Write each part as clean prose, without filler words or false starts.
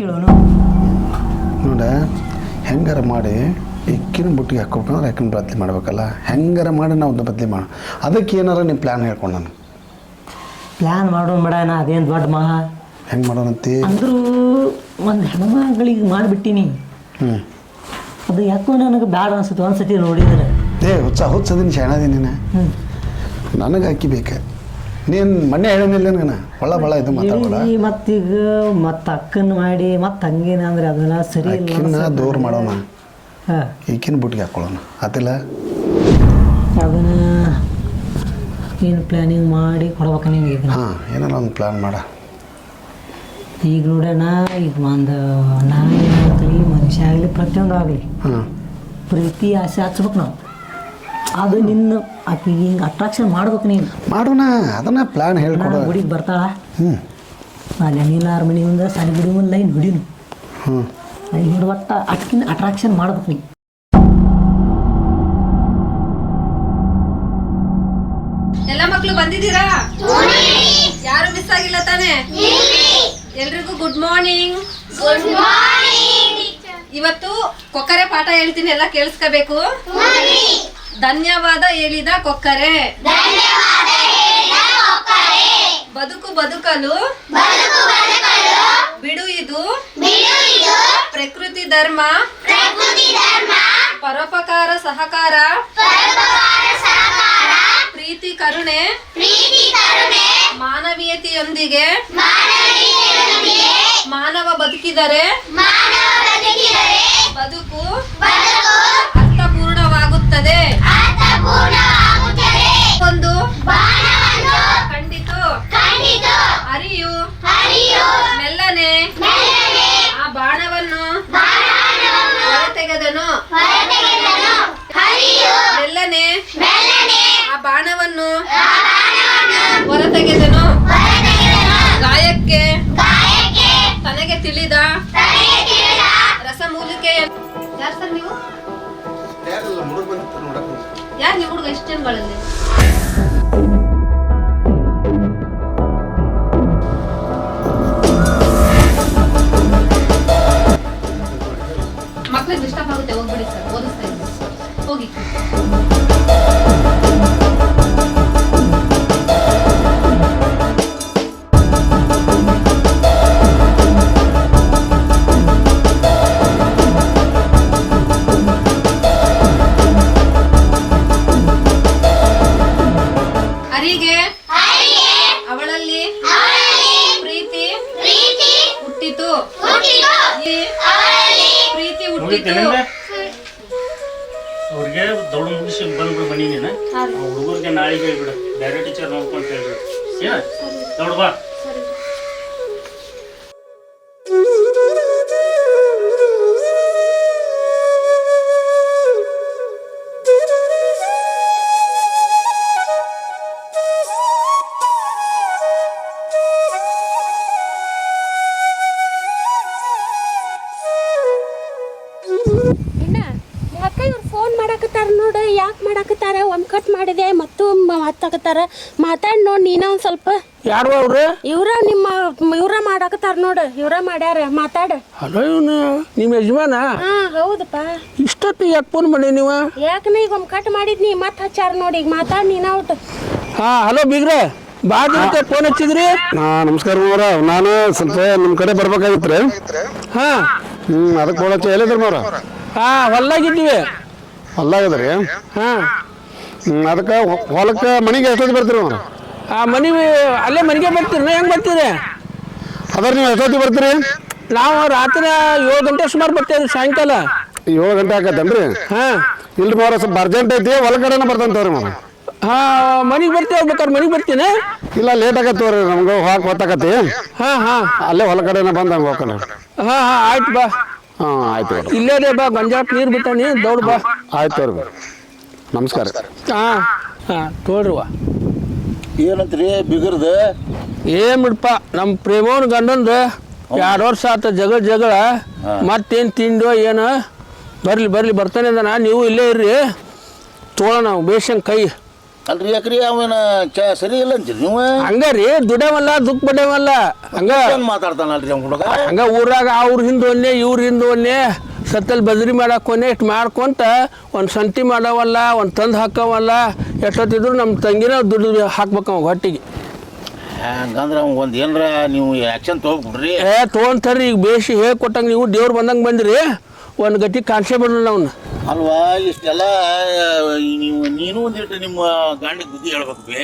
ಕೇಳೋನು ನೋಡ ಹೆಂಗಾರ ಮಾಡಿ ಎಕ್ಕಿನ ಬುಟ್ಟಿಗೆ ಹಾಕ್ಬೇಕಂದ್ರೆ ಎಕ್ಕಿನ ಬದಲಿ ಮಾಡ್ಬೇಕಲ್ಲ. ಹೆಂಗಾರ ಮಾಡಿ ನಾವು ಒಂದು ಬದಲಿ ಮಾಡು. ಅದಕ್ಕೆ ಏನಾರ ನಿಮ್ಮ ಪ್ಲ್ಯಾನ್ ಹೇಳ್ಕೊಂಡು ನಾನು ಪ್ಲ್ಯಾನ್ ಮಾಡೋಣ ಬೇಡ. ನಾ ಅದೇನು ದೊಡ್ಡ ಮಹಾ ಹೆಂಗೆ ಮಾಡೋಣಂತಿ ಅಂದರೂ ಒಂದು ಹೆಣ್ಮಗಳಿಗೆ ಮಾಡಿಬಿಟ್ಟಿನಿ. ಅದು ಯಾಕೋ ನನಗೆ ಬ್ಯಾಡ ಅನ್ಸುತ್ತೆ ಒಂದ್ಸತಿ ನೋಡಿದ್ರೆ. ಹುಚ್ಚದಿನ ಶಾಣದೀನಿ ನೀನು. ನನಗೆ ಅಕ್ಕಿ ಬೇಕು. ನೀನು ಮೊನ್ನೆ ಹೇಳಿನಿಲ್ಲ ನನಗೆ ಒಳ್ಳ ಇದು ಮಾತಾಡೋಣ. ಮತ್ತೀಗ ಮತ್ತೆ ಅಕ್ಕನ ಮಾಡಿ ಮತ್ತೆ ಹಂಗೇನ ಅಂದ್ರೆ ಅದೆಲ್ಲ ಸರಿ ಇಲ್ಲ. ದೂರ ಮಾಡೋಣ. ಹಾಂ ಈಗಿನ ಬುಟ್ಟಿಗೆ ಹಾಕ್ಕೊಳ್ಳೋಣ ಆತಿಲ್ಲ. ಅದನ್ನ ಏನು ಪ್ಲ್ಯಾನಿಂಗ್ ಮಾಡಿ ಕೊಡ್ಬೇಕು ನೀವು ಈಗ. ಹಾಂ ಏನಾರ ಒಂದು ಪ್ಲ್ಯಾನ್ ಮಾಡ. ಈಗ ನೋಡೋಣ ಈಗ ಒಂದು ನಾಯಿ ಆಗಲಿ ಮನುಷ್ಯ ಆಗಲಿ ಪ್ರತಿಯೊಂದು ಆಗಲಿ ಪ್ರೀತಿ ಆಸೆ ಹಚ್ಬೇಕು ನಾವು. ಅದು ನಿನ್ನ ಆಕಿಗೆ ಹಿಂಗೆ ಅಟ್ರಾಕ್ಷನ್ ಮಾಡ್ಬೇಕು ನೀನು. ಮಾಡೋಣ ಅದನ್ನ ಪ್ಲ್ಯಾನ್ ಹೇಳ್ಕೊಡು. ಗುಡಿಗೆ ಬರ್ತಾಳ ಅಲ್ಲಿ ನೀಲಾರ ಮನೆ ಮುಂದೆ ಸಣ್ಣ ಗುಡಿ ಮುಂದೆ ಲೈನ್ ಹುಡಿನು ಲೈನ್ ಹುಡಿ ಒಟ್ಟು ಅಕ್ಕಿನ ಅಟ್ರಾಕ್ಷನ್ ಮಾಡ್ಬೇಕು ನೀನು. ಎಲ್ಲ ಮಕ್ಕಳು ಬಂದಿದ್ದೀರಾ? ಯಾರು ಮಿಸ್ ಆಗಿಲ್ಲ ತಾನೆ? ಎಲ್ರಿಗೂ ಗುಡ್ ಮಾರ್ನಿಂಗ್. ಇವತ್ತು ಕೊಕ್ಕರೆ ಪಾಠ ಹೇಳ್ತೀನಿ, ಎಲ್ಲ ಕೇಳಿಸ್ಕೋಬೇಕು. ಧನ್ಯವಾದ ಹೇಳಿದ ಕೊಕ್ಕರೆ, ಬದುಕು ಬದುಕಲು ಬಿಡು ಇದು ಪ್ರಕೃತಿ ಧರ್ಮ, ಪರೋಪಕಾರ ಸಹಕಾರ, ಪ್ರೀತಿ ಕರುಣೆ, ಮಾನವೀಯತೆಯೊಂದಿಗೆ ಮಾನವ ಬದುಕಿದರೆ ಬದುಕು ಅರ್ಥಪೂರ್ಣವಾಗುತ್ತದೆ. ಒಂದು ಖಂಡಿತ ಅರಿಯು ಮೆಲ್ಲನೆ ಆ ಬಾಣವನ್ನು ಹೊರತೆಗೆದನು. ಮೆಲ್ಲನೆ ಆ ಬಾಣವನ್ನು ಹೊರತೆಗೆದನು. ಗಾಯಕ್ಕೆ ತನಗೆ ತಿಳಿದ ರಸಮೂಲಿಕೆಯ. ಯಾರು ಸರ್ ನೀವು? ಯಾರು ನಿಮ್ಮ ಹುಡುಗ ಎಷ್ಟು ಜನಗಳಲ್ಲಿ? ಮಕ್ಕಳಿಗೆ ಡಿಸ್ಟರ್ಬ್ ಆಗುತ್ತೆ, ಹೋಗ್ಬಿಡಿ ಸರ್, ಓದಿಸ್ತಾ ಇದ್ದೀನಿ, ಹೋಗಿ. ಅರಿಗೆ ಅವಳಲ್ಲಿ ಪ್ರೀತಿ ಹುಟ್ಟಿತು. ಪ್ರೀತಿ ಹುಟ್ಟಿತು. ಅವ್ರಿಗೆ ದೌಡ್ ಮುಗಿಸಿ ಬಂದ್ಬಿಡು ಮನಿ. ನೀನು ಹುಡುಗರಿಗೆ ನಾಳೆಗೆ ಹೇಳ್ಬಿಡು, ಬೇರೆ ಟೀಚರ್ ನೋಡ್ಕೊಂತ ಹೇಳ್ಬಿಡು. ಏನ ದೌಡ್ ಬಾ. ಯಾಕೆ ಮಾಡಾಕತ್ತಾರ? ಒಮ್ಮೆ ಕಟ್ ಮಾಡಿದೆ ಮತ್ತು ಮಾತಾಕತ್ತಾರ. ಮಾತಾಡಿ ನೋಡಿ ನೀನ ಒಂದು ಸ್ವಲ್ಪ. ಯಾರು ಅವ್ರು? ಇವ್ರ ಮಾಡಾಕತ್ತಾರ ನೋಡು, ಇವ್ರ ಮಾಡ್ಯಾರ. ಮಾತಾಡ. ಹಲೋ, ಇವನು ನಿಮ್ಮ ಯಜಮಾನ? ಹಾಂ ಹೌದಪ್ಪ. ಇಷ್ಟೊತ್ತಿಗೆ ಯಾಕೆ ಫೋನ್ ಮಾಡಿ ನೀವು? ಯಾಕನ ಈಗ ಒಮ್ಮೆ ಕಟ್ ಮಾಡಿದ್ನಿ ಮತ್ತೆ ಹಚ್ಚಾರ ನೋಡಿ. ಈಗ ಮಾತಾಡಿ ನೀನ ಔಟ್. ಹಾಂ ಹಲೋ ಬೀಗ್ರೆ, ಬಾಜು ಫೋನ್ ಹಚ್ಚಿದ್ರಿ? ನಮಸ್ಕಾರ ಮಾರ, ನಾನು ಸ್ವಲ್ಪ ನಿಮ್ಮ ಕಡೆ ಬರ್ಬೇಕಾಗಿತ್ತು ರೀ. ಹಾಂ ಅದಕ್ಕೆ ಫೋನ್ ಹಚ್ಚಿ ಹೇಳಿದ್ರಿ ಮಾರ. ಹಾಂ ಹೊಲ್ದಾಗಿದ್ದೀವಿ. ಹೊಲ್ದಾಗದ್ರಿ? ಹಾಂ ಅದಕ್ಕೆ ಹೊಲಕ್ಕೆ ಮನೆಗೆ ಎಷ್ಟೊತ್ತು ಬರ್ತೀರಿ ಮಾರ? ಮನೆ ಅಲ್ಲೇ ಮನೆಗೆ ಬರ್ತೀರಿ? ಹೆಂಗೆ ಬರ್ತೀರಿ? ಅದ್ರ ನೀವು ಎಷ್ಟೊತ್ತಿಗೆ ಬರ್ತೀರಿ? ನಾವು ರಾತ್ರಿ 7 ಗಂಟೆ ಸುಮಾರು ಬರ್ತೇವೆ. ಸಾಯಂಕಾಲ 7 ಗಂಟೆ ಆಕತ್ತೇನ್ರಿ? ಹಾಂ ಇಲ್ರಿ ಮಾರ, ಸ್ವಲ್ಪ ಅರ್ಜೆಂಟ್ ಐತಿ, ಹೊಲ ಕಡೆನ ಬರ್ತಂತವ್ರಿ ಮಾರ. ಹಾಂ ಮನೆಗೆ ಬರ್ತೀವಿ. ಬೇಕಾದ್ರೆ ಮನೆಗೆ ಬರ್ತೀನಿ. ಇಲ್ಲ ಲೇಟ್ ಆಗತ್ತವ್ರಿ, ನಮ್ಗೆ ಹೋಗಕ್ಕೆ ಗೊತ್ತಾಗತ್ತಿ. ಹಾಂ ಅಲ್ಲೇ ಹೊಲ ಕಡೆನ ಬಂದು ಹಂಗೆ ಹೋಗ್ಕೊಂಡು. ಹಾಂ ಆಯ್ತು ಬಾ. ಹಾಂ ಆಯ್ತು ರೀ, ಇಲ್ಲೇ ರೀ ಬಾ, ಗಂಜಾಟ್ ನೀರು ಬಿಟ್ಟಾನಿ, ದೌಡ್ ಬಾ. ಆಯ್ತು ರೀ, ನಮಸ್ಕಾರ. ಹಾಂ ತೋಡ್ರಿವ. ಏನಂತ್ರಿ ಬಿಗರ್ದ? ಏನ್ ಬಿಡಪ್ಪ, ನಮ್ಮ ಪ್ರೇಮೋನ್ ಗಂಡಂದು 2 ವರ್ಷ ಆತ ಜಗಳ. ಮತ್ತೇನು ತಿಂಡೋ ಏನು? ಬರ್ಲಿ ಬರ್ತಾನೆ ಅಂದನ. ನೀವು ಇಲ್ಲೇ ಇರ್ರಿ, ತೋಳ ನಾವು ಬೇಷಂಗೆ ಕೈ ಅಲ್ರಿ ಯಾಕ್ರಿ ಅವನ ಸರಿ ಇಲ್ಲ ಅಂತೀರಿ ನೀವು ಹಂಗ ರೀ ದುಡ್ಯವಲ್ಲ ದುಃಖ ಬಡ್ಯವಲ್ಲ ಹಂಗ ಏನ್ ಮಾತಾಡ್ತಾನಲ್ರಿ ಅವ್ನ ಹುಡುಗ ಹಂಗ ಊರಾಗ ಅವ್ರ ಹಿಂದೊನ್ನೆ ಇವ್ರ ಹಿಂದೊನ್ನೆ ಸತ್ತಲ್ಲಿ ಬದ್ರಿ ಮಾಡಾಕೊನೆ ಇಷ್ಟು ಮಾಡ್ಕೊಂತ ಒಂದು ಸಂತಿ ಮಾಡವಲ್ಲ ಒಂದು ತಂದು ಹಾಕವಲ್ಲ ಎಷ್ಟೊತ್ತಿದ್ರು ನಮ್ಮ ತಂಗಿನ ದುಡ್ಡು ಹಾಕ್ಬೇಕು ಅವ ಹೊಟ್ಟಿಗೆ. ಹಂಗಂದ್ರೆ ಅವ್ನು ಒಂದು ಏನರ ನೀವು ಆ್ಯಕ್ಷನ್ ತೊಗೊಬಿಡ್ರಿ. ತೊಗೊಂತಾರ್ರಿ ಈಗ ಬೇಸಿ ಹೇಳಿ ಕೊಟ್ಟಂಗೆ ನೀವು ದೇವ್ರು ಬಂದಂಗೆ ಬಂದಿರಿ ಒಂದು ಗಟ್ಟಿ ಕಾಣಿಸೇ ಬಿಡಲ್ಲ ಅವ್ನು. ಅಲ್ವಾ ಇಷ್ಟೆಲ್ಲ ನೀನು ಒಂದಿಟ್ಟು ನಿಮ್ಮ ಗಂಡಿಗೆ ಬುದ್ಧಿ ಹೇಳ್ಬೇಕು ಬೇ.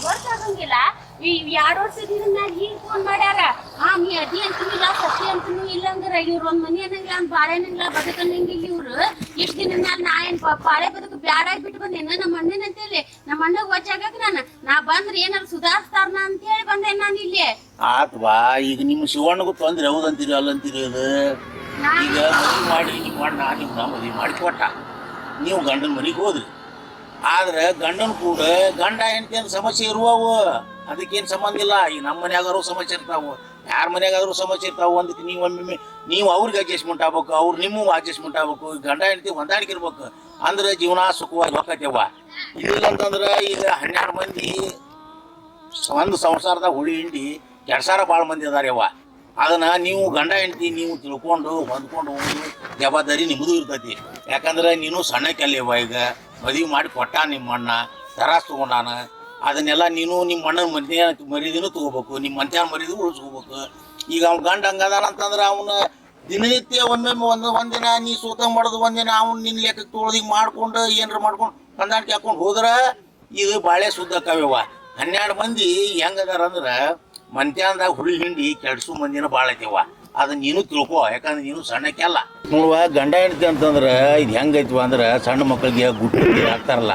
ಗೊತ್ತಾಗಂಗಿಲ್ಲ ಈ 2 ವರ್ಷದಿಂದ ಮ್ಯಾಲ ಈಗ ಫೋನ್ ಮಾಡ್ಯಾರ ನೀ ಅದಿ ಅಂತಿಲ್ಲ ಸತ್ಯ ಅಂತನೂ ಇಲ್ಲಂದ್ರ ಇವ್ರು ಒಂದ್ ಮನಿ ಅನ್ನಂಗಿಲ್ಲ ಒಂದ್ ಬಾಳೆ ಅನ್ನಂಗಿಲ್ಲ ಬದುಕನ್ನಂಗಿಲ್ಲ ಇವ್ರು ಇಷ್ಟ ದಿನ ಮ್ಯಾಲ ನಾ ಏನ್ ಬಾಳೆ ಬದುಕು ಬ್ಯಾಡಾಗಿ ಬಿಟ್ಟು ಬಂದೇನ ನಮ್ಮ ಅಣ್ಣನ ಅಂತೇಳಿ ನಮ್ಮ ಅಣ್ಣಗ್ ವಜ್ಜಾಗಕ್ ನಾ ಬಂದ್ರೆ ಏನಾರು ಸುಧಾರಿಸ್ತಾರನ ಅಂತ ಹೇಳಿ ಬಂದೆ ನಾನು ಇಲ್ಲಿ. ಆತ್ವಾ ಈಗ ನಿಮ್ಮ ಶಿವಣ್ಣಗೂ ತೊಂದ್ರೆ ಹೌದಂತೀರಿ ಅಲ್ಲಂತೀರಿ ಅದು ಈಗ ಮದುವೆ ಮಾಡಿ ನಿಮ್ಮ ಅಣ್ಣ ನಿಮ್ಮ ಮದುವೆ ಮಾಡಿ ಕೊಟ್ಟ ನೀವು ಗಂಡನ ಮನೆಗೆ ಹೋದ್ರಿ ಆದ್ರೆ ಗಂಡನ ಕೂಡ ಗಂಡ ಹೆಂಡತಿ ಸಮಸ್ಯೆ ಇರುವವು ಅದಕ್ಕೇನು ಸಂಬಂಧ ಇಲ್ಲ. ಈಗ ನಮ್ಮ ಮನ್ಯಾಗಾರು ಸಮಸ್ಯೆ ಇರ್ತಾವು ಯಾರ ಮನ್ಯಾಗಾದ್ರೂ ಸಮಸ್ಯೆ ಇರ್ತಾವು ಅದಕ್ಕೆ ನೀವು ಒಮ್ಮೆ ನೀವು ಅವ್ರಿಗೆ ಅಡ್ಜಸ್ಟ್ಮೆಂಟ್ ಆಗ್ಬೇಕು ಅವ್ರು ನಿಮ್ಮ ಅಡ್ಜಸ್ಟ್ಮೆಂಟ್ ಆಗ್ಬೇಕು ಗಂಡ ಹೆಂಡತಿ ಹೊಂದಾಣಿಕೆ ಇರ್ಬೇಕು ಅಂದ್ರೆ ಜೀವನ ಸುಖವಾಗಿ ಹೋಗತ್ತೇವ. ಇಲ್ಲ ಅಂತಂದ್ರೆ ಈಗ 12 ಮಂದಿ ಒಂದು ಸಂಸಾರದಾಗ ಹುಳಿ ಹಿಂಡಿ ಕೆಡ್ಸಾರ ಭಾಳ ಮಂದಿ ಅದಾರ್ಯವ್ವ. ಅದನ್ನ ನೀವು ಗಂಡ ಹೆಂಡತಿ ನೀವು ತಿಳ್ಕೊಂಡು ಹೊಂದ್ಕೊಂಡು ಹೋಗಿ ಜವಾಬ್ದಾರಿ ನಿಮ್ಮದು ಇರ್ತೈತಿ. ಯಾಕಂದ್ರೆ ನೀನು ಸಣ್ಣಕ್ಕೆಲ್ಲವ ಈಗ ಮದುವೆ ಮಾಡಿ ಕೊಟ್ಟ ನಿಮ್ಮ ಅಣ್ಣ ತರಾಸ್ ತೊಗೊಂಡಾನ ಅದನ್ನೆಲ್ಲ ನೀನು ನಿಮ್ಮ ಅಣ್ಣನ ಮರ್ಯಾದೆನೂ ತೊಗೋಬೇಕು ನಿಮ್ಮ ಮಂತ್ಯಾನ ಮರ್ಯಾದೆ ಉಳಿಸ್ಕೋಬೇಕು. ಈಗ ಅವ್ನ ಗಂಡ ಹಂಗದಾನ ಅಂತಂದ್ರೆ ಅವನ ದಿನನಿತ್ಯ ಒಮ್ಮೊಮ್ಮೆ ಒಂದಿನ ನೀ ಸೂತ ಮಾಡೋದು ಒಂದಿನ ಅವ್ನು ನಿನ್ನ ಲೆಕ್ಕಕ್ಕೆ ತೊಗೊಳೋದಿಗೆ ಮಾಡ್ಕೊಂಡು ಏನಾರ ಮಾಡ್ಕೊಂಡು ಹೊಂದಾಣಿಕೆ ಹಾಕೊಂಡು ಹೋದ್ರೆ ಇದು ಬಾಳೆ ಸುದ್ದಕ್ಕವ್ಯವ. 12 ಮಂದಿ ಹೆಂಗದಾರ ಅಂದ್ರೆ ಮಂತ್ಯಾನದಾಗ ಹುಳಿ ಹಿಂಡಿ ಕೆಡ್ಸು ಮಂದಿನ ಭಾಳ ಐತೆವ. ಅದನ್ನ ನೀನು ತಿಳ್ಕೊ ಯಾಕಂದ್ರೆ ನೀನು ಸಣ್ಣಕ್ಕೆಲ್ಲ ನೋಡುವ ಗಂಡ ಹೆಂಡತಿ ಅಂತಂದ್ರೆ ಇದು ಹೆಂಗೈತಿವ ಅಂದ್ರೆ ಸಣ್ಣ ಮಕ್ಕಳಿಗೆ ಗುಟ್ಟಿ ಹಾಕ್ತಾರಲ್ಲ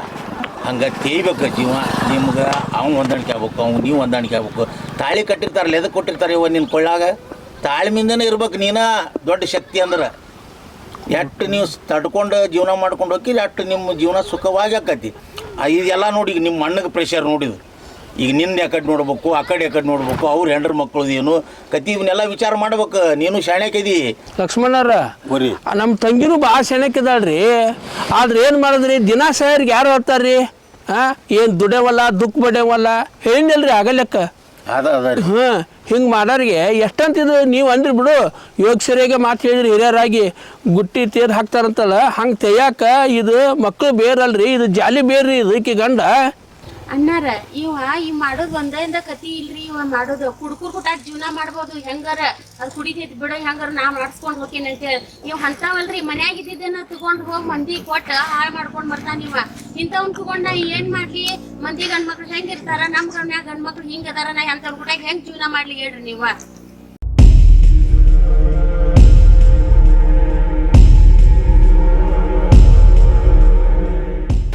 ಹಂಗೆ ತೇಯ್ಬೇಕು ಜೀವ ನಿಮ್ಗೆ ಅವ್ನು ಹೊಂದಾಣಿಕೆ ಆಗ್ಬೇಕು ಅವ್ನು ನೀವು ಹೊಂದಾಣಿಕೆ ಆಗ್ಬೇಕು. ತಾಳಿ ಕಟ್ಟಿರ್ತಾರಲ್ಲ ಎದಕ್ಕೆ ಕೊಟ್ಟಿರ್ತಾರೆ ಇವ ನಿನ್ನ ಕೊಳ್ಳಾಗ ತಾಳ್ಮೆಯಿಂದನೇ ಇರ್ಬೇಕು. ನೀನು ದೊಡ್ಡ ಶಕ್ತಿ ಅಂದ್ರೆ ಎಷ್ಟು ನೀವು ತಡ್ಕೊಂಡು ಜೀವನ ಮಾಡ್ಕೊಂಡು ಹೋಗಿ ಅಷ್ಟು ನಿಮ್ಮ ಜೀವನ ಸುಖವಾಗಿ ಆಕತಿ. ಇದೆಲ್ಲ ನೋಡಿ ಈಗ ನಿಮ್ಮ ಮಣ್ಣಗೆ ಪ್ರೆಷರ್ ನೋಡಿದ್ರು ಈಗ ನಿನ್ನ ಯಾಕಡೆ ನೋಡ್ಬೇಕು ಆ ಕಡೆ ಯಾಕಡೆ ನೋಡ್ಬೇಕು ಅವ್ರು ಹೆಂಡ್ರ ಮಕ್ಕಳು ಏನು ಕತಿ ಇವನ್ನೆಲ್ಲ ವಿಚಾರ ಮಾಡ್ಬೇಕು. ನೀನು ಶಾಣ್ಯಾಕಿದಿ ಲಕ್ಷ್ಮಣರ ಬರೀ ನಮ್ಮ ತಂಗಿನೂ ಭಾಳ ಸೆಣಕಿದಾಳ್ರಿ. ಆದ್ರೆ ಏನು ಮಾಡಿದ್ರಿ ದಿನ ಸಾಯರ್ಗೆ ಯಾರು ಹೇಳ್ತಾರ್ರಿ ಏನು ದುಡ್ಯವಲ್ಲ ದುಃಖ ಬಡ್ಯವಲ್ಲ ಹೇಳಿನಲ್ರಿ ಆಗಲೆಕ್ಕ ಅದ ಹಿಂಗೆ ಮಾಡೋರಿಗೆ ಎಷ್ಟಂತಿದ್ದು ನೀವು ಅಂದ್ರಿ ಬಿಡು ಯೋಗ ಸರಿಯಾಗಿ ಮಾತು ಹೇಳಿದ್ರಿ ಹಿರಿಯರಾಗಿ ಗುಟ್ಟಿ ತೇರು ಹಾಕ್ತಾರಂತಲ್ಲ ಹಂಗೆ ತೆಯ್ಯಾಕ ಇದು ಮಕ್ಕಳು ಬೇರಲ್ರಿ ಇದು ಜಾಲಿ ಬೇರ್ರಿ ಇದಕ್ಕೆ ಗಂಡ ಅಣ್ಣಾರ ಇವ ಮಾಡೋದು ಒಂದಿಂದ ಕತಿ ಇಲ್ರಿ. ಇವ ಮಾಡೋದು ಕುಡ್ಕುರ್ ಕುಟಾಕ್ ಜೀವನ ಮಾಡ್ಬೋದು ಹೆಂಗಾರ ಅದು ಕುಡಿತೈತಿ ಬಿಡ ಹೆಂಗಾರ ನಾ ಮಾಡಿಸ್ಕೊಂಡು ಹೋಗ್ತೇನೆ ಅಂತೇಳಿ ಇವ್ ಅಂತಾವಲ್ರಿ ಮನ್ಯಾಗ ಇದ್ದಿದ್ದೇನ ತಗೊಂಡ್ ಹೋಗಿ ಮಂದಿ ಕೊಟ್ಟ ಹಾಳು ಮಾಡ್ಕೊಂಡ್ ಬರ್ತಾನ. ಇವ ಇಂಥವ್ನ ತಗೊಂಡ ಏನ್ ಮಾಡ್ಲಿ ಮಂದಿ ಗಂಡ್ಮಕ್ಳು ಹೆಂಗಿರ್ತಾರ ನಮ್ ಗಣ್ಯಾಗ ಗಂಡ್ಮಕ್ಳು ಹಿಂಗ ಅದಾರ ನಾ ಅಂತವ್ರ ಕುಟಾಕ್ ಹೆಂಗ್ ಜೀವನ ಮಾಡ್ಲಿ ಹೇಳ್ರಿ ನೀವ.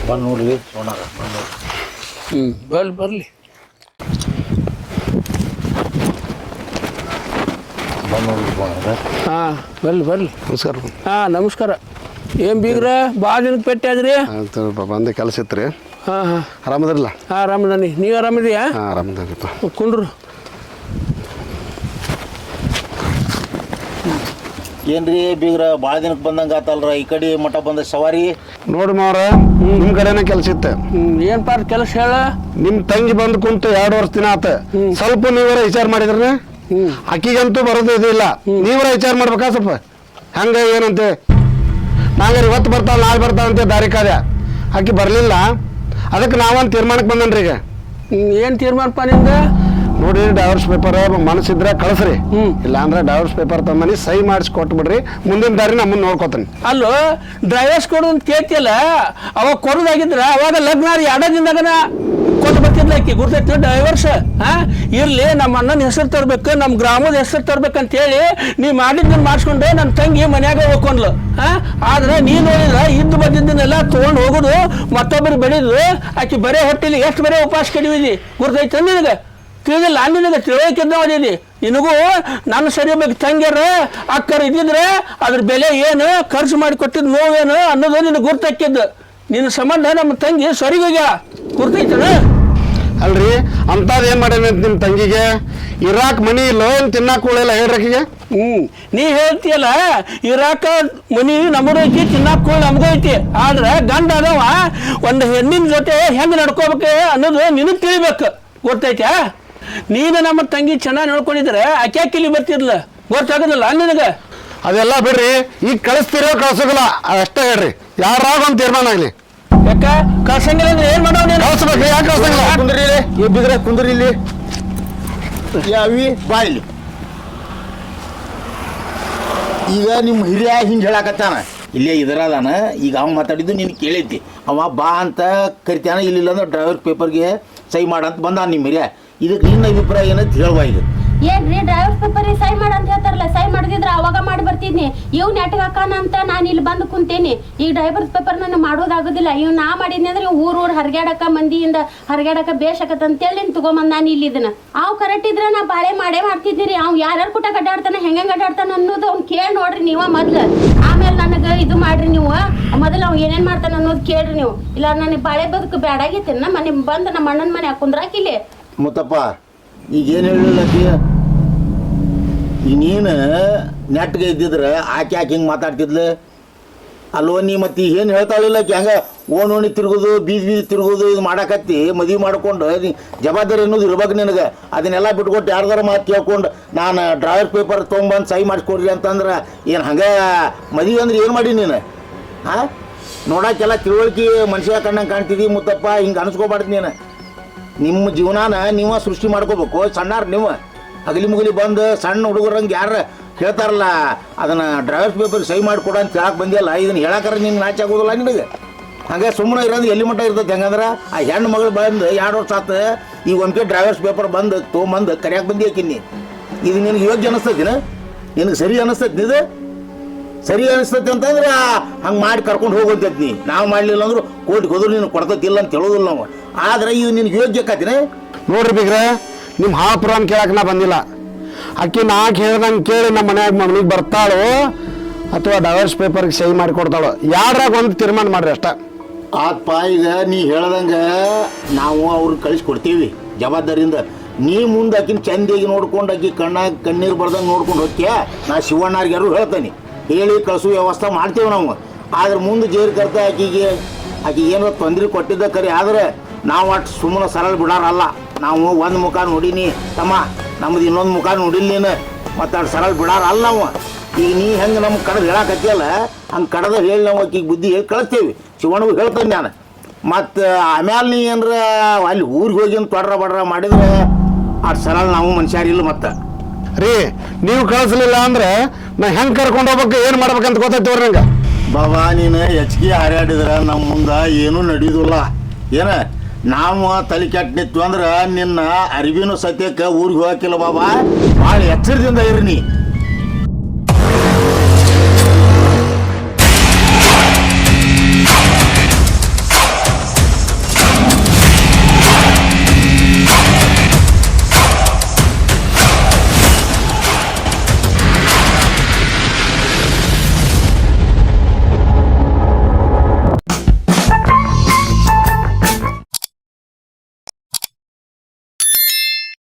ಬಂದು ನೋಡ್ರಿ ನೋಡಾರ ಬಂದು ನೋಡ್ರಿ ಬರ್ಲಿ ಹಾಂ ಬರ್ಲಿ ನಮಸ್ಕಾರ. ನಮಸ್ಕಾರ. ಏನು ಬೀಗ್ರ ಭಾಳ ದಿನಕ್ಕೆ ಭೇಟಿ ಆದ್ರಿ? ಬಂದೆ ಕೆಲಸ ಇತ್ತು ರೀ. ಹಾಂ ಆರಾಮದ್ರಲ್ಲ? ಆರಾಮದಾನಿ. ನೀವು ಆರಾಮಿದೆಯಾ? ಆರಾಮದಪ್ಪ. ಕುಂಡ್ರು. ಏನ್ರಿ ಬೀಗ್ರ ಭಾಳ ದಿನಕ್ಕೆ ಬಂದಂಗೆ ಆತಲ್ರ ಈ ಕಡೆ ಮಠ ಬಂದ ಸವಾರಿ ನೋಡಿ ಮಾವ್ರ ನಿಮ್ಮ ಕಡೆನೇ ಕೆಲಸ ಇತ್ತು. ಏನು ಪಾರ್ ಕೆಲಸ ಹೇಳ? ನಿಮ್ಮ ತಂಗಿ ಬಂದು ಕುಂತು 2 ವರ್ಷ ದಿನ ಆತ. ಸ್ವಲ್ಪ ನೀವರ ವಿಚಾರ ಮಾಡಿದ್ರಿ ಆಕಿಗಂತೂ ಬರೋದು ಇದಿಲ್ಲ. ನೀವರ ವಿಚಾರ ಮಾಡ್ಬೇಕಾ ಸ್ವಲ್ಪ ಹಂಗ ಏನಂತೆ ನಾಂಗಾರ ಇವತ್ತು ಬರ್ತಾವ ನಾಳೆ ಬರ್ತಾವಂತೆ ದಾರಿ ಕಾರ್ಯ ಆಕಿ ಬರಲಿಲ್ಲ. ಅದಕ್ಕೆ ನಾವೊಂದು ತೀರ್ಮಾನಕ್ಕೆ ಬಂದನ್ರಿ. ಈಗ ಏನು ತೀರ್ಮಾನಪ್ಪ ನಿಂದ? ನೋಡಿ ಡೈವರ್ಸ್ ಪೇಪರ್ ಮನಸ್ಸಿದ್ರೆ ಕಳಿಸ್ರಿ ಇಲ್ಲ ಅಂದ್ರೆ ಡೈವರ್ಸ್ ಪೇಪರ್ ತಮ್ಮನಿ ಸಹಿ ಮಾಡಿಸಿ ಕೊಟ್ಬಿಡ್ರಿ ಮುಂದಿನ ದಾರಿ ನಮ್ಮನ್ನ ನೋಡ್ಕೊತಾನೆ. ಅಲ್ಲೋ ಡ್ರೈವರ್ಸ್ ಕೊಡು ಅಂತ ಕೇಳ್ತಿಯಲ್ಲ ಅವಾಗ ಕೊಡೋದಾಗಿದ್ರ ಅವಾಗ ಲಗ್ನ 2 ದಿನದಾಗನ ಕೊಟ್ಟು ಬರ್ತಿದ್ಲ ಆಕಿ ಗುರ್ತೈತಿ ಡೈವರ್ಸ್. ಇರ್ಲಿ ನಮ್ಮ ಅಣ್ಣನ ಹೆಸರು ತರ್ಬೇಕು ನಮ್ಮ ಗ್ರಾಮದ ಹೆಸರು ತರ್ಬೇಕಂತ ಹೇಳಿ ನೀ ಮಾಡಿದ್ದನ್ನು ಮಾಡಿಸ್ಕೊಂಡು ನನ್ನ ತಂಗಿ ಮನ್ಯಾಗ ಹೋಗ್ಕೊಂಡ್ಲು. ಆದ್ರೆ ನೀ ನೋಡಿದ್ರ ಇದ್ದು ಬಂದಿದ್ದನ್ನೆಲ್ಲ ತೊಗೊಂಡು ಹೋಗೋದು ಮತ್ತೊಬ್ಬರು ಬೆಳೆದು ಆಕಿ ಬರೇ ಹೊಟ್ಟಿಲಿ ಎಷ್ಟು ಬರೇ ಉಪವಾಸ ಕೆಡವಿದಿ ಗುರ್ತೈತಿ ನಿನಗೆ ತಿಳಿದಿಲ್ಲ. ನಿನಗೆ ತಿಳೋಕಿದ್ದವದಿ ನಿನಗೂ ನಾನು ಸರಿಬೇಕು ತಂಗ್ಯಾರ ಅಕ್ಕರ ಇದ್ದಿದ್ರೆ ಅದ್ರ ಬೆಲೆ ಏನು ಖರ್ಚು ಮಾಡಿ ಕೊಟ್ಟಿದ್ದು ನೋವೇನು ಅನ್ನೋದು ನಿನಗೆ ಗುರ್ತಕ್ಕಿದ್ದು. ನಿನ್ನ ಸಂಬಂಧ ನಮ್ಮ ತಂಗಿ ಸರಿಗೋಗ್ಯ ಗುರ್ತೈತನ ಅಲ್ರಿ ಅಂಥದ್ದು ಏನು ಮಾಡ್ಯಾನ ನಿಮ್ಮ ತಂಗಿಗೆ? ಇರಾಕ್ ಮನಿ ಇಲ್ಲ ಏನು ತಿನ್ನಾಕ ಉಳಿಲ್ಲ ಹೇಳ್ರಕಿಗೆ? ನೀ ಹೇಳ್ತೀಯಲ್ಲ ಇರಾಕ ಮನಿ ನಮ್ಮದು ಐತಿ ತಿನ್ನಾಕ ಕೂಳ್ ನಮಗೂ ಐತಿ ಆದ್ರೆ ಗಂಡ ಅದವ ಒಂದು ಹೆಣ್ಣಿನ ಜೊತೆ ಹೆಂಗ್ ನಡ್ಕೋಬೇಕು ಅನ್ನೋದು ನಿನಗೆ ತಿಳಿಬೇಕು ಗೊತ್ತೈತ್ಯಾ ನೀನು ನಮ್ಮ ತಂಗಿ ಚೆನ್ನಾಗಿ ನೋಡ್ಕೊಂಡಿದ್ರೆ ಆಕೆ ಇಲ್ಲಿ ಬರ್ತಿರ್ಲ ಗೊತ್ತಾಗೋದಿಲ್ಲ ನಿನಗೆ ಅದೆಲ್ಲ ಬಿಡ್ರಿ ಈಗ ಕಳಿಸ್ತಿರೋ ಕಳ್ಸೋದಿಲ್ಲ ಅಷ್ಟೇ ಹೇಳ್ರಿ ಯಾರಾಗ ಒಂದು ತೀರ್ಮಾನ ಆಗಲಿ ಯಾಕ ಕಳ್ಸಂಗಿಲ್ಲ ಅಂದ್ರೆ ಏನ್ ಮಾಡೋ ನೀನು ಕಳ್ಸ್ಬೇಕ್ರಿ ಯಾಕೆ ಕಳ್ಸಂಗಿಲ್ಲ ಕುಂದ್ರಿ ಬಿದ್ರೆ ಕುಂದ್ರಿ ಇಲ್ಲಿ ಯಾವಿ ಬಾಯಿಲಿ ಈಗ ನಿಮ್ಮ ಹಿರಿಯ ಹಿಂಗೆ ಹೇಳಕತ್ತಾನ ಇಲ್ಲೇ ಇದರದಾನ ಈಗ ಅವ್ನು ಮಾತಾಡಿದ್ದು ನೀನು ಕೇಳೈತಿ ಅವ ಬಾ ಅಂತ ಕರಿತಾನ ಇಲ್ಲಿಲ್ಲ ಅಂದ್ರೆ ಡ್ರೈವರ್ ಪೇಪರ್ಗೆ ಸಹಿ ಮಾಡಂತ ಬಂದ ನಿಮ್ಮ ಹಿರಿಯ ಇದಕ್ಕೆ ನಿನ್ನ ಅಭಿಪ್ರಾಯ ಏನಂತ ಹೇಳುವ ಇದು ಏನ್ರಿ ಡ್ರೈವರ್ ಪೇಪರ್ ಸೈ ಮಾಡಂತ ಹೇಳ್ತಾರಲ್ಲ ಸೈ ಮಾಡಿದ್ರೆ ಅವಾಗ ಮಾಡಿ ಬರ್ತಿದ್ನಿ ಇವ್ ನೆಟ್ಗೆ ಹಾಕಾನ ಅಂತ ನಾನು ಇಲ್ಲಿ ಬಂದು ಕುಂತೇನಿ ಈ ಡ್ರೈವರ್ ಪೇಪರ್ ನಾನು ಮಾಡೋದಾಗೋದಿಲ್ಲ ಇವ್ ನಾ ಮಾಡಿದ್ನಿ ಅಂದ್ರೆ ಊರ್ ಹರಿಗಾಡಕ ಮಂದಿಯಿಂದ ಹರಿಗಾಡಕ ಬೇಷಕತ್ ಅಂತೇಳಿ ನೀನು ತಗೊಂಬಂದ್ ನಾನು ಇಲ್ಲಿ ಇದನ್ನ ಅವ್ ಕರೆಕ್ಟ್ ಇದ್ರೆ ನಾ ಬಾಳೆ ಮಾಡೇ ಮಾಡ್ತಿದ್ದೀರಿ ಅವ್ ಯಾರ್ಯಾರು ಕುಟ ಗಡ್ಡಾಡ್ತಾನ ಹೆಂಗ ಗಡ್ಡಾಡ್ತಾನ ಅನ್ನೋದು ಅವ್ನು ಕೇಳಿ ನೋಡ್ರಿ ನೀವ ಮೊದ್ಲು ಆಮೇಲೆ ನನಗೆ ಇದು ಮಾಡ್ರಿ ನೀವು ಮೊದಲು ಅವ್ ಏನೇನ್ ಮಾಡ್ತಾನ ಅನ್ನೋದು ಕೇಳ್ರಿ ನೀವು ಇಲ್ಲ ನನಗೆ ಬಾಳೆ ಬದುಕು ಬೇಡಾಗೈತೆ ನಮ್ಮ ಮನೆ ಬಂದು ನಮ್ಮ ಅಣ್ಣನ ಮನೆ ಕುಂದ್ರಾಕಿಲ್ಲಿ ಮುತ್ತಪ್ಪ ಈಗ ಏನು ಹೇಳಿಲ್ಲಕಿ ಈಗ ನೀನು ನೆಟ್ಗೆ ಇದ್ದಿದ್ರೆ ಆಕೆ ಹಿಂಗೆ ಮಾತಾಡ್ತಿದ್ಲು ಅಲ್ವ ನೀ ಮತ್ತೆ ಏನು ಹೇಳ್ತಾಳಿಲ್ಲ ಹಂಗೆ ಓಣಿ ತಿರುಗೋದು ಬೀದಿ ತಿರುಗೋದು ಇದು ಮಾಡಕತ್ತಿ ಮದುವೆ ಮಾಡ್ಕೊಂಡು ಜವಾಬ್ದಾರಿ ಅನ್ನೋದು ಇರ್ಬೇಕು ನಿನಗೆ ಅದನ್ನೆಲ್ಲ ಬಿಟ್ಕೊಟ್ಟು ಯಾರ್ದಾರ ಮಾತು ಕೇಳ್ಕೊಂಡು ನಾನು ಡ್ರೈವರ್ ಪೇಪರ್ ತೊಗೊಂಬಂದು ಸಹಿ ಮಾಡಿಸ್ಕೊಡ್ರಿ ಅಂತಂದ್ರೆ ಏನು ಹಂಗೆ ಮದುವೆ ಅಂದ್ರೆ ಏನು ಮಾಡಿ ನೀನು ಹಾಂ ನೋಡೋಕ್ಕೆಲ್ಲ ತಿಳುವಳಿಕೆ ಮನುಷ್ಯ ಕಣ್ಣಂಗೆ ಕಾಣ್ತಿದ್ದಿ ಮುತ್ತಪ್ಪ ಹಿಂಗೆ ಅನಿಸ್ಕೋಬಾರ್ದು ನೀನು ನಿಮ್ಮ ಜೀವನಾನ ನೀವು ಸೃಷ್ಟಿ ಮಾಡ್ಕೋಬೇಕು ಸಣ್ಣಾರ ನೀವು ಹಗಲಿ ಮುಗಲಿ ಬಂದು ಸಣ್ಣ ಹುಡುಗರಂಗೆ ಯಾರು ಹೇಳ್ತಾರಲ್ಲ ಅದನ್ನು ಡ್ರೈವರ್ಸ್ ಪೇಪರ್ ಸಹಿ ಮಾಡಿಕೊಡ ಅಂತ ಹೇಳಕ್ಕೆ ಬಂದಿಲ್ಲ ಇದನ್ನು ಹೇಳಕ್ಕಾರ ನಿಮ್ಗೆ ನಾಚ ಆಗೋದಿಲ್ಲ ನಿನಗೆ ಹಾಗೆ ಸುಮ್ಮನೆ ಇರೋದು ಎಲ್ಲಿ ಮಟ್ಟ ಇರ್ತೈತೆ ಹೆಂಗಂದ್ರೆ ಆ ಹೆಣ್ಣು ಮಗಳು ಬಂದು 2 ವರ್ಷ ಆತು ಈಗ ಒಮ್ಮೆ ಡ್ರೈವರ್ಸ್ ಪೇಪರ್ ಬಂದು ತೊಗೊಂಬಂದು ಕರಿಯಾಕೆ ಬಂದು ಹಾಕಿನಿ ಇದು ನಿನಗೆ ಯೋಗ್ಯ ಅನಿಸ್ತೈತಿನ ನಿನಗೆ ಸರಿ ಅನಿಸ್ತೈತಿ ಇದು ಸರಿ ಅನಿಸ್ತೈತಿ ಅಂತಂದ್ರೆ ಹಂಗೆ ಮಾಡಿ ಕರ್ಕೊಂಡು ಹೋಗೋಂತೈತಿ ನೀ ನಾವು ಮಾಡಲಿಲ್ಲ ಅಂದ್ರೆ ಕೋರ್ಟ್ಗೆ ಹೋದ್ರು ನೀನು ಕೊಡ್ತೈತಿಲ್ಲ ಅಂತ ಹೇಳೋದಿಲ್ಲ ನಾವು ಆದ್ರೆ ಇದು ನಿನಗೆ ಯೋಗ್ಯ ಆಕತಿನ ನೋಡ್ರಿ ಬಿಗ್ರೆ ನಿಮ್ಮ ಹಾಪುರಾನ್ ಕೇಳಕ್ಕೆ ನಾ ಬಂದಿಲ್ಲ ಅಕ್ಕಿ ನಾ ಹೇಳ್ದಂಗೆ ಕೇಳಿ ನಮ್ಮ ಮನೆಗೆ ಬರ್ತಾಳೋ ಅಥವಾ ಡೈವರ್ಸ್ ಪೇಪರ್ಗೆ ಸಹಿ ಮಾಡಿ ಕೊಡ್ತಾಳೋ ಯಾರಾಗ ಒಂದು ತೀರ್ಮಾನ ಮಾಡ್ರಿ ಅಷ್ಟ ಆತ್ಪ ಈಗ ನೀ ಹೇಳ್ದಂಗೆ ನಾವು ಅವ್ರಿಗೆ ಕಳಿಸ್ಕೊಡ್ತೀವಿ ಜವಾಬ್ದಾರಿಯಿಂದ ನೀ ಮುಂದೆ ಆಕಿನ ಚಂದಿಗೆ ನೋಡ್ಕೊಂಡು ಆಕಿ ಕಣ್ಣೀರು ಬರ್ದಂಗೆ ನೋಡ್ಕೊಂಡು ಹೋಗ್ತೀಯ ನಾ ಶಿವಣ್ಣಾರ್ಗೆ ಯಾರು ಹೇಳ್ತೇನೆ ಹೇಳಿ ಕಳಿಸೋ ವ್ಯವಸ್ಥೆ ಮಾಡ್ತೀವಿ ನಾವು ಆದ್ರೆ ಮುಂದೆ ಜೇರು ಕರ್ತ ಆಕಿಗೆ ಏನಾರ ತೊಂದರೆ ಕೊಟ್ಟಿದ್ದ ಕರಿ ಆದರೆ ನಾವು ಅಷ್ಟು ಸುಮ್ಮನೆ ಸರಳ ಬಿಡಾರಲ್ಲ ನಾವು ಒಂದು ಮುಖ ನೋಡೀನಿ ತಮ್ಮ ನಮ್ದು ಇನ್ನೊಂದು ಮುಖ ನೋಡಿಲ್ಲ ನೀನು ಮತ್ತು ಅಷ್ಟು ಸರಳ ಬಿಡಾರಲ್ಲ ನಾವು ಈಗ ನೀ ಹೆಂಗೆ ನಮ್ಗೆ ಕಡ್ದು ಹೇಳಕತ್ತಿಯಲ್ಲ ಹಂಗೆ ಕಡ್ದ ಹೇಳಿ ನಾವು ಆಕಿಗೆ ಬುದ್ಧಿ ಹೇಳಿ ಕಳಿಸ್ತೇವೆ ಶಿವಣ್ಣಗೂ ಹೇಳ್ತೇನೆ ನಾನು ಮತ್ತು ಆಮೇಲೆ ನೀ ಏನಾರ ಅಲ್ಲಿ ಊರಿಗೆ ಹೋಗಿ ತೊಡ್ರ ಬಡ್ರ ಮಾಡಿದ್ರೆ ಅಷ್ಟು ಸರಳ ನಾವು ಮನುಷ್ಯರಿಲ್ಲ ಮತ್ತು ರೀ ನೀವು ಕಳಿಸ್ಲಿಲ್ಲ ಅಂದ್ರೆ ನಾ ಹೆಂಗೆ ಕರ್ಕೊಂಡು ಹೋಗ್ಬೇಕು ಏನು ಮಾಡ್ಬೇಕಂತ ಗೊತ್ತಾಯ್ತವ್ರಿ ನಂಗೆ ಬಾಬಾ ನೀನು ಹೆಚ್ಚಿಗೆ ಹಾರಾಡಿದ್ರೆ ನಮ್ಮ ಮುಂದೆ ಏನೂ ನಡೆಯೋದಿಲ್ಲ ಏನ ನಾವು ತಲೆ ಕೆಟ್ಟ ನಿಂತು ಅಂದ್ರೆ ನಿನ್ನ ಅರಿವಿನೂ ಸತ್ಯಕ್ಕೆ ಊರಿಗೆ ಹೋಗಕ್ಕಿಲ್ಲ ಬಾಬಾ ಭಾಳ ಎಚ್ಚರದಿಂದ ಇರಿ ನೀ